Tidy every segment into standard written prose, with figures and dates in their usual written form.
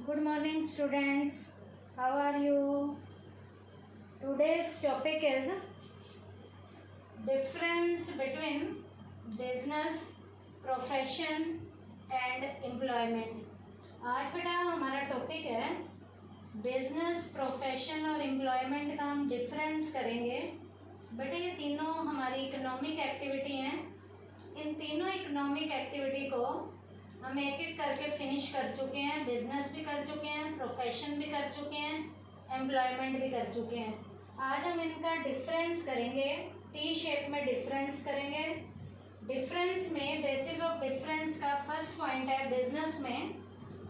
Good morning, students. How are you? Today's topic is difference between business, profession and employment. आज बेटा हमारा topic है business, profession और employment का हम डिफरेंस करेंगे। बेटा ये तीनों हमारी इकोनॉमिक एक्टिविटी हैं। इन तीनों इकोनॉमिक एक्टिविटी को हम एक एक करके फिनिश कर चुके हैं। बिजनेस भी कर चुके हैं, प्रोफेशन भी कर चुके हैं, एम्प्लॉयमेंट भी कर चुके हैं। आज हम इनका डिफरेंस करेंगे, टी शेप में डिफरेंस करेंगे। डिफरेंस में बेसिस ऑफ डिफरेंस का फर्स्ट पॉइंट है बिजनेस में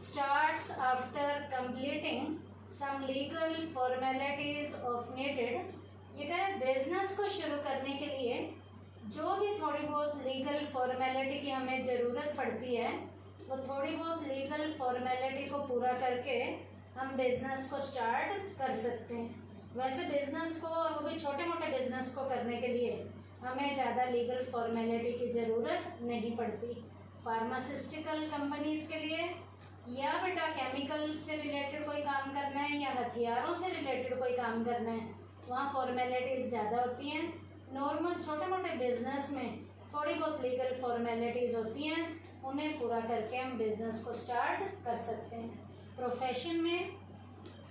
starts after completing some legal formalities of needed. ये कह रहे हैं बिजनेस को शुरू करने के लिए जो भी थोड़ी बहुत लीगल फॉर्मेलिटी की हमें ज़रूरत पड़ती है वो थोड़ी बहुत लीगल फॉर्मेलिटी को पूरा करके हम बिजनेस को स्टार्ट कर सकते हैं। वैसे बिजनेस को, और वो भी छोटे मोटे बिजनेस को करने के लिए हमें ज़्यादा लीगल फॉर्मेलिटी की ज़रूरत नहीं पड़ती। फार्मास्यूटिकल कंपनीज के लिए या बेटा केमिकल से रिलेटेड कोई काम करना है या हथियारों से रिलेटेड कोई काम करना है, वहाँ फॉर्मेलिटीज़ ज़्यादा होती हैं। नॉर्मल छोटे मोटे बिजनेस में थोड़ी बहुत लीगल फॉर्मेलिटीज़ होती हैं, उन्हें पूरा करके हम बिजनेस को स्टार्ट कर सकते हैं। प्रोफेशन में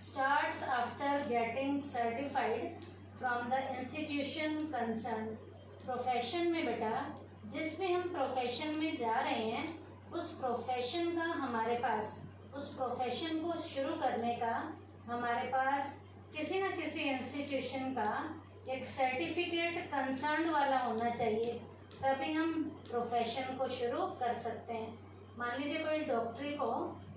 starts after getting certified from the institution concern. Profession में बेटा जिस भी हम प्रोफेशन में जा रहे हैं उस प्रोफेशन का हमारे पास, उस प्रोफेशन को शुरू करने का हमारे पास किसी न किसी इंस्टीट्यूशन का एक सर्टिफिकेट कंसर्न वाला होना चाहिए, तभी हम प्रोफेशन को शुरू कर सकते हैं। मान लीजिए कोई डॉक्टरी को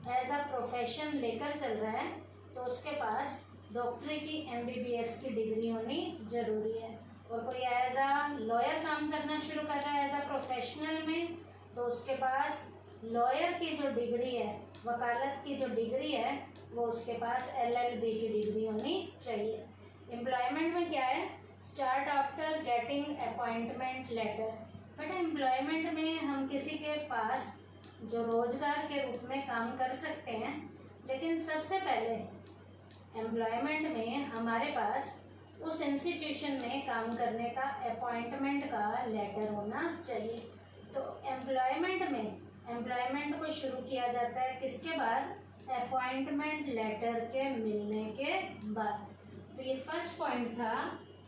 एज अ प्रोफेशन लेकर चल रहा है तो उसके पास डॉक्टरी की MBBS की डिग्री होनी ज़रूरी है। और कोई एज अ लॉयर काम करना शुरू कर रहा है एज अ प्रोफेशनल में, तो उसके पास लॉयर की जो डिग्री है, वकालत की जो डिग्री है, वो उसके पास LLB की डिग्री होनी चाहिए। एम्प्लॉयमेंट में क्या है? Start after getting appointment letter. But employment में हम किसी के पास जो रोजगार के रूप में काम कर सकते हैं, लेकिन सबसे पहले एम्प्लॉयमेंट में हमारे पास उस इंस्टीट्यूशन में काम करने का अपॉइंटमेंट का लेटर होना चाहिए। तो एम्प्लॉयमेंट में एम्प्लॉयमेंट को शुरू किया जाता है किसके बाद? अपॉइंटमेंट लेटर के मिलने के बाद। तो ये फर्स्ट पॉइंट था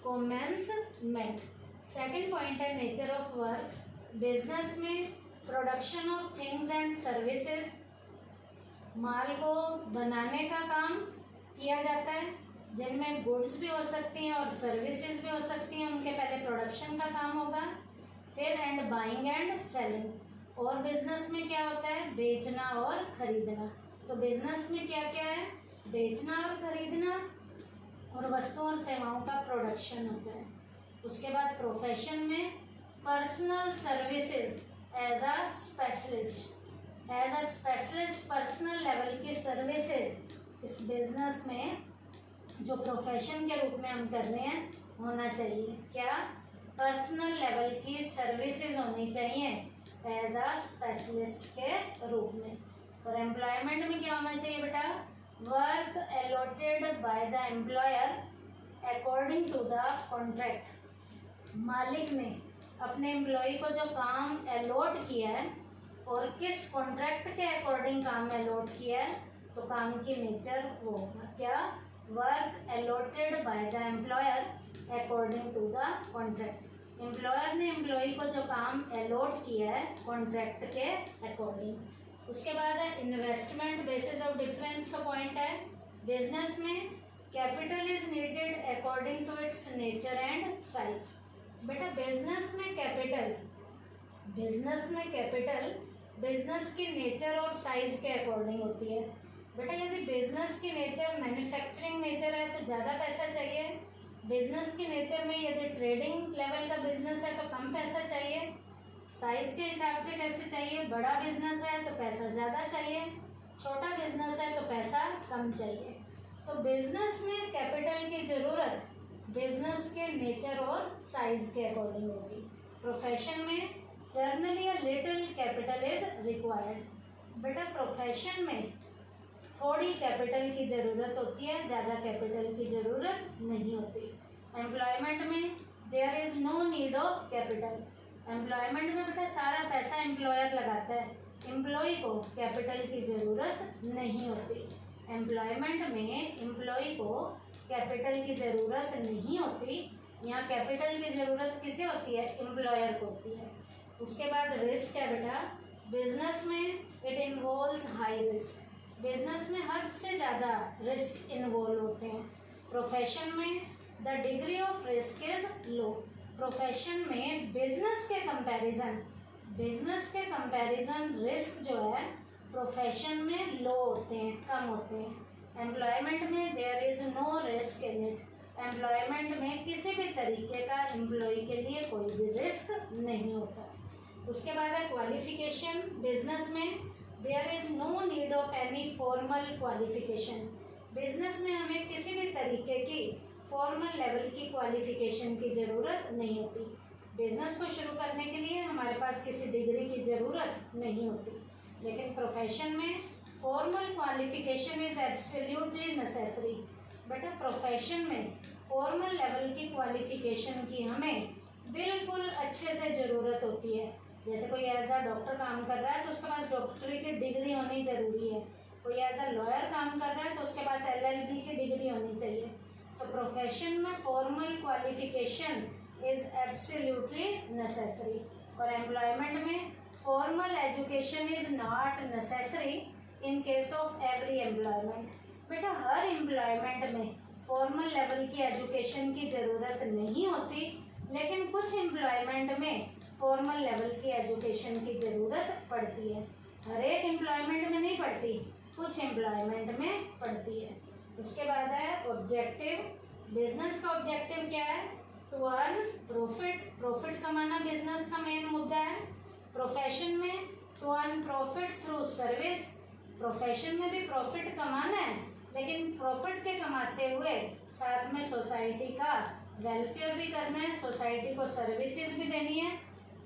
कमेंसमेंट। सेकंड पॉइंट है नेचर ऑफ वर्क। बिजनेस में production of things and services, माल को बनाने का काम किया जाता है, जिनमें गुड्स भी हो सकती हैं और सर्विसेज भी हो सकती हैं। उनके पहले प्रोडक्शन का काम होगा, फिर एंड बाइंग एंड सेलिंग। और बिजनेस में क्या होता है? बेचना और खरीदना। तो बिजनेस में क्या क्या है? बेचना और खरीदना और वस्तुओं और सेवाओं का प्रोडक्शन होता है। उसके बाद प्रोफेशन में personal services as a specialist, personal level की सर्विसेज इस बिजनेस में जो प्रोफेशन के रूप में हम कर रहे हैं होना चाहिए। क्या? पर्सनल लेवल की सर्विसेज होनी चाहिए एज अ स्पेशलिस्ट के रूप में। और एम्प्लॉयमेंट में क्या होना चाहिए बेटा? Work allotted by the employer according to the contract. मालिक ने अपने एम्प्लॉय को जो काम अलॉट किया है और किस कॉन्ट्रैक्ट के अकॉर्डिंग काम अलॉट किया है, तो काम की नेचर वो होगा क्या? Work allotted by the employer according to the contract. Employer ने एम्प्लॉय को जो काम अलॉट किया है कॉन्ट्रैक्ट के अकॉर्डिंग। उसके बाद है इन्वेस्टमेंट। बेसिस ऑफ डिफरेंस का पॉइंट है बिजनेस में capital is needed according to its nature and size. बेटा बिजनेस में कैपिटल बिजनेस की नेचर और साइज के अकॉर्डिंग होती है। बेटा यदि बिजनेस की नेचर मैन्युफैक्चरिंग नेचर है तो ज़्यादा पैसा चाहिए। बिजनेस की नेचर में यदि ट्रेडिंग लेवल का बिजनेस है तो कम पैसा चाहिए। साइज के हिसाब से कैसे चाहिए? बड़ा बिजनेस है तो पैसा ज़्यादा चाहिए, छोटा बिजनेस है तो पैसा कम चाहिए। तो बिजनेस में कैपिटल की ज़रूरत बिजनेस के नेचर और साइज के अकॉर्डिंग होगी। प्रोफेशन में generally a little capital is required. बेटा प्रोफेशन में थोड़ी कैपिटल की ज़रूरत होती है, ज़्यादा कैपिटल की ज़रूरत नहीं होती। एम्प्लॉयमेंट में there is no need of capital. Employment में बेटा सारा पैसा एम्प्लॉयर लगाता है, एम्प्लॉय को कैपिटल की ज़रूरत नहीं होती। एम्प्लॉयमेंट में एम्प्लॉय को कैपिटल की ज़रूरत नहीं होती। यहाँ कैपिटल की ज़रूरत किसे होती है? एम्प्लॉयर को होती है। उसके बाद रिस्क है बेटा, बिजनेस में it involves high risk. Business में हद से ज़्यादा रिस्क इन्वॉल्व होते हैं। प्रोफेशन में the degree of risk is low. Profession में बिजनेस के कंपैरिजन रिस्क जो है प्रोफेशन में लो होते हैं, कम होते हैं। एम्प्लॉयमेंट में there is no risk in it. Employment में किसी भी तरीके का एम्प्लॉय के लिए कोई भी रिस्क नहीं होता। उसके बाद है क्वालिफिकेशन। बिजनेस में there is no need of any formal qualification. Business में हमें किसी भी तरीके की फॉर्मल लेवल की क्वालिफिकेशन की ज़रूरत नहीं होती। बिजनेस को शुरू करने के लिए हमारे पास किसी डिग्री की ज़रूरत नहीं होती। लेकिन प्रोफेशन में formal qualification is absolutely necessary. बेटा प्रोफेशन में फॉर्मल लेवल की क्वालिफिकेशन की हमें बिल्कुल अच्छे से ज़रूरत होती है। जैसे कोई एज अ डॉक्टर काम कर रहा है तो उसके पास डॉक्टरी की डिग्री होनी ज़रूरी है। कोई एज अ लॉयर काम कर रहा है तो उसके पास LLB की डिग्री होनी चाहिए। तो प्रोफेशन में formal qualification is absolutely necessary. और एम्प्लॉयमेंट में formal education is not necessary in case of every employment. बेटा हर एम्प्लॉयमेंट में फॉर्मल लेवल की एजुकेशन की ज़रूरत नहीं होती, लेकिन कुछ एम्प्लॉयमेंट में फॉर्मल लेवल की एजुकेशन की ज़रूरत पड़ती है। हर एक एम्प्लॉयमेंट में नहीं पड़ती, कुछ एम्प्लॉयमेंट में पड़ती है। उसके बाद है ऑब्जेक्टिव। बिजनेस का ऑब्जेक्टिव क्या है? To earn profit. प्रॉफिट कमाना बिजनेस का मेन मुद्दा है। प्रोफेशन में to earn profit through service. Profession में भी प्रॉफिट कमाना है, लेकिन प्रॉफिट के कमाते हुए साथ में सोसाइटी का वेलफेयर भी करना है, सोसाइटी को सर्विसेज भी देनी है।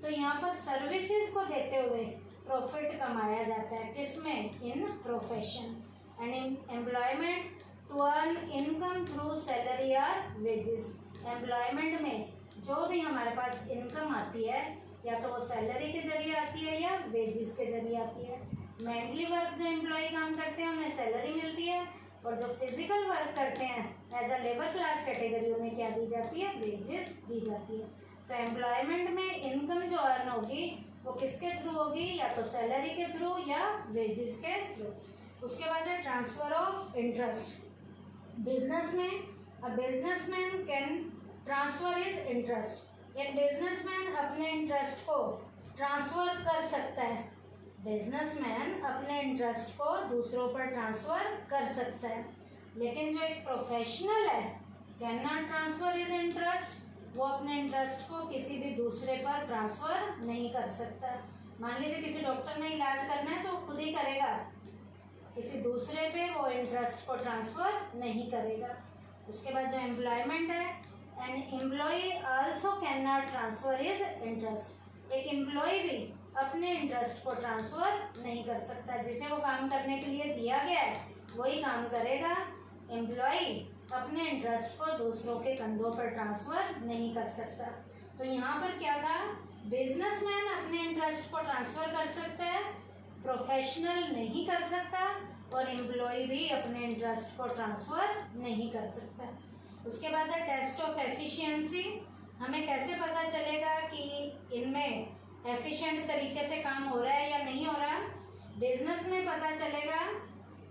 तो यहाँ पर सर्विसेज को देते हुए प्रॉफिट कमाया जाता है। किसमें? In profession. And in employment to earn income through salary और वेजेस। एम्प्लॉयमेंट में जो भी हमारे पास इनकम आती है, या तो वो सैलरी के जरिए आती है या वेजेस के जरिए आती है। मेंटली वर्क जो एम्प्लॉय काम करते हैं उन्हें सैलरी मिलती है, और जो फिजिकल वर्क करते हैं as a labour class category उन्हें क्या दी जाती है? वेजेस दी जाती है। तो एम्प्लॉयमेंट में इनकम जो अर्न होगी वो किसके थ्रू होगी? या तो सैलरी के थ्रू या वेजेस के थ्रू। उसके बाद है ट्रांसफर ऑफ इंटरेस्ट। बिजनेस में a businessman can transfer his interest. एक बिजनेसमैन अपने इंटरेस्ट को ट्रांसफर कर सकता है। बिजनेसमैन अपने इंटरेस्ट को दूसरों पर ट्रांसफर कर सकता है, लेकिन जो एक प्रोफेशनल है can not transfer his interest. वो अपने इंटरेस्ट को किसी भी दूसरे पर ट्रांसफर नहीं कर सकता। मान लीजिए किसी डॉक्टर ने इलाज करना है तो वो खुद ही करेगा, किसी दूसरे पे वो इंटरेस्ट को ट्रांसफर नहीं करेगा। उसके बाद जो एम्प्लॉयमेंट है, an employee also can not transfer his interest. एक एम्प्लॉय भी अपने इंटरेस्ट को ट्रांसफर नहीं कर सकता। जिसे वो काम करने के लिए दिया गया है वही काम करेगा। एम्प्लॉय अपने इंटरेस्ट को दूसरों के कंधों पर ट्रांसफर नहीं कर सकता। तो यहाँ पर क्या था? बिजनेसमैन अपने इंटरेस्ट को ट्रांसफर कर सकता है, प्रोफेशनल नहीं कर सकता, और एम्प्लॉय भी अपने इंटरेस्ट को ट्रांसफर नहीं कर सकता। उसके बाद है टेस्ट ऑफ एफिशिएंसी। हमें कैसे पता चलेगा कि इनमें एफिशिएंट तरीके से काम हो रहा है या नहीं हो रहा? बिजनेस में पता चलेगा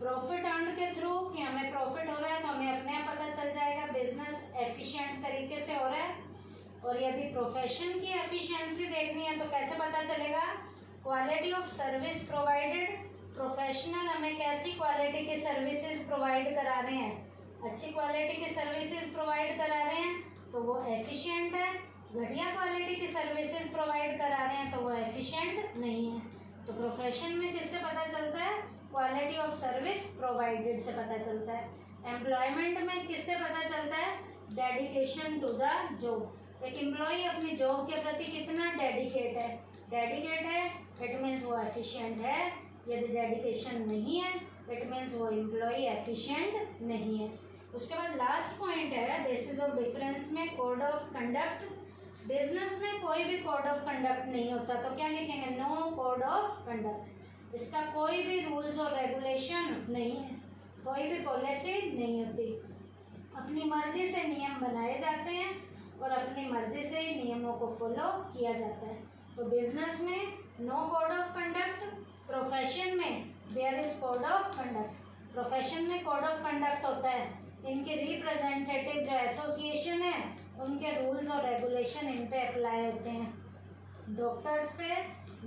प्रॉफिट अर्न के थ्रू कि हमें प्रॉफिट हो रहा है, तो हमें अपने आप पता चल जाएगा बिजनेस एफिशिएंट तरीके से हो रहा है। और यदि प्रोफेशन की एफिशिएंसी देखनी है तो कैसे पता चलेगा? Quality of service provided. Professional हमें कैसी क्वालिटी की सर्विसेज प्रोवाइड करा रहे हैं? अच्छी क्वालिटी की सर्विसेज प्रोवाइड करा रहे हैं तो वो एफिशिएंट है। घटिया क्वालिटी की सर्विसेज प्रोवाइड करा रहे हैं तो वो एफिशिएंट नहीं है। तो प्रोफेशन में किससे पता चलता है? क्वालिटी ऑफ सर्विस प्रोवाइडेड से पता चलता है। एम्प्लॉयमेंट में किससे पता चलता है? Dedication to the job. एक एम्प्लॉय अपनी जॉब के प्रति कितना डेडिकेट है? डेडिकेट है इट मीन्स वो एफिशिएंट है यदि डेडिकेशन नहीं है इट मीन्स वो एम्प्लॉय एफिशिएंट नहीं है। उसके बाद लास्ट पॉइंट है बेसिस ऑफ डिफरेंस में कोड ऑफ कंडक्ट। बिजनेस में कोई भी कोड ऑफ कंडक्ट नहीं होता तो क्या लिखेंगे, नो कोड ऑफ कंडक्ट। इसका कोई भी रूल्स और रेगुलेशन नहीं है, कोई भी पॉलिसी नहीं होती, अपनी मर्जी से नियम बनाए जाते हैं और अपनी मर्जी से ही नियमों को फॉलो किया जाता है। तो बिजनेस में no code of conduct, profession में there is code of conduct. Profession में कोड ऑफ कंडक्ट होता है, इनके रिप्रेजेंटेटिव जो एसोसिएशन है उनके रूल्स और रेगुलेशन इन पे अप्लाई होते हैं। डॉक्टर्स पे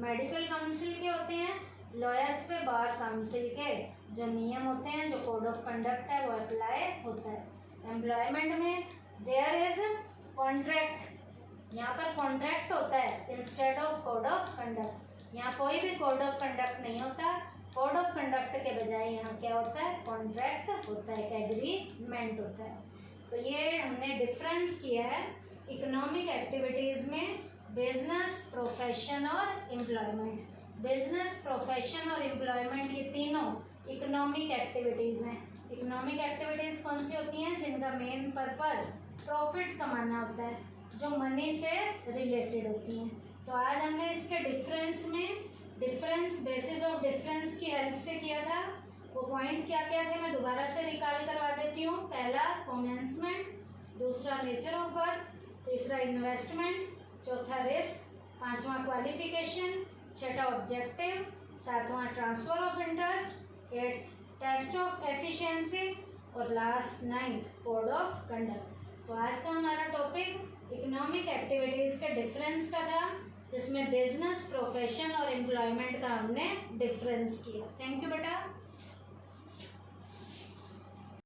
मेडिकल काउंसिल के होते हैं, लॉयर्स पे बार काउंसिल के जो नियम होते हैं, जो कोड ऑफ कंडक्ट है वो अप्लाई होता है। एम्प्लॉयमेंट में देयर इज कॉन्ट्रैक्ट, यहाँ पर कॉन्ट्रैक्ट होता है instead of code of conduct. यहाँ कोई भी कोड ऑफ कंडक्ट नहीं होता, कोड ऑफ कंडक्ट के बजाय यहाँ क्या होता है, कॉन्ट्रैक्ट होता है, एक एग्रीमेंट होता है। तो ये हमने डिफरेंस किया है इकोनॉमिक एक्टिविटीज़ में बिजनेस, प्रोफेशन और एम्प्लॉयमेंट। बिजनेस, प्रोफेशन और एम्प्लॉयमेंट ये तीनों इकोनॉमिक एक्टिविटीज़ हैं। इकोनॉमिक एक्टिविटीज़ कौन सी होती हैं, जिनका मेन पर्पस प्रॉफिट कमाना होता है, जो मनी से रिलेटेड होती हैं। तो आज हमने इसके डिफरेंस में डिफरेंस बेसिस ऑफ डिफरेंस की हेल्प से किया था। वो पॉइंट क्या क्या थे मैं दोबारा से रिकॉल करवा देती हूँ। पहला कॉमेंसमेंट, दूसरा नेचर ऑफ वर्क, तीसरा इन्वेस्टमेंट, चौथा रिस्क, पांचवा क्वालिफिकेशन, छठा ऑब्जेक्टिव, सातवां transfer of interest, eighth test of efficiency और last 9th code of conduct. तो आज का हमारा टॉपिक इकोनॉमिक एक्टिविटीज़ के डिफरेंस का था, जिसमें बिजनेस, प्रोफेशन और एम्प्लॉयमेंट का हमने डिफरेंस किया। थैंक यू बेटा।